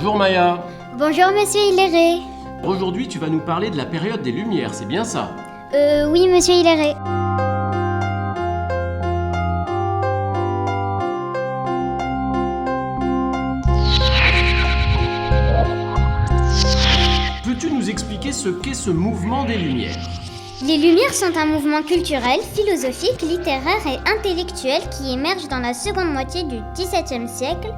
Bonjour Maya. Bonjour Monsieur Hilleret. Aujourd'hui tu vas nous parler de la période des Lumières, c'est bien ça? Oui Monsieur Hilleret. Peux-tu nous expliquer ce qu'est ce mouvement des Lumières? Les Lumières sont un mouvement culturel, philosophique, littéraire et intellectuel qui émerge dans la seconde moitié du XVIIe siècle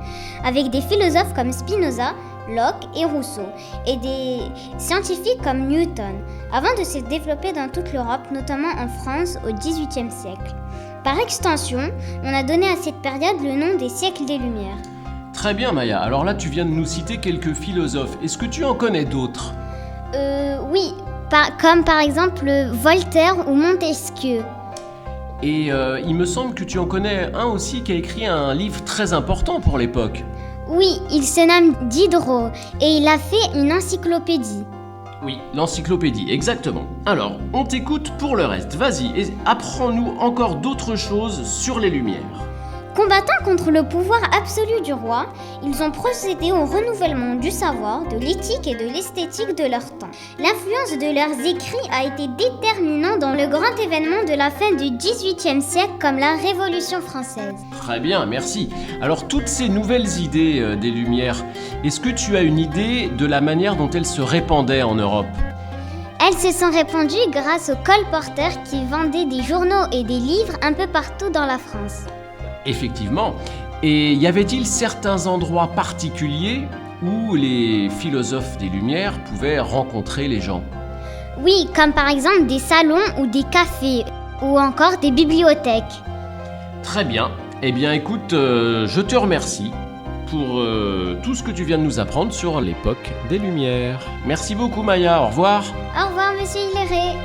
avec des philosophes comme Spinoza, Locke et Rousseau et des scientifiques comme Newton, avant de se développer dans toute l'Europe, notamment en France au XVIIIe siècle. Par extension, on a donné à cette période le nom des siècles des Lumières. Très bien Maya, alors là tu viens de nous citer quelques philosophes, est-ce que tu en connais d'autres? Oui, comme par exemple Voltaire ou Montesquieu. Et il me semble que tu en connais un aussi qui a écrit un livre très important pour l'époque. Oui, il se nomme Diderot et il a fait une encyclopédie. Oui, l'encyclopédie, exactement. Alors, on t'écoute pour le reste, vas-y, et apprends-nous encore d'autres choses sur les Lumières. Combattant contre le pouvoir absolu du roi, ils ont procédé au renouvellement du savoir, de l'éthique et de l'esthétique de leur temps. L'influence de leurs écrits a été déterminante dans le grand événement de la fin du XVIIIe siècle comme la Révolution française. Très bien, merci. Alors, toutes ces nouvelles idées des Lumières, est-ce que tu as une idée de la manière dont elles se répandaient en Europe ? Elles se sont répandues grâce aux colporteurs qui vendaient des journaux et des livres un peu partout dans la France. Effectivement. Et y avait-il certains endroits particuliers où les philosophes des Lumières pouvaient rencontrer les gens? Oui, comme par exemple des salons ou des cafés, ou encore des bibliothèques. Très bien. Eh bien écoute, je te remercie pour tout ce que tu viens de nous apprendre sur l'époque des Lumières. Merci beaucoup Maya, au revoir. Au revoir Monsieur Hilleret.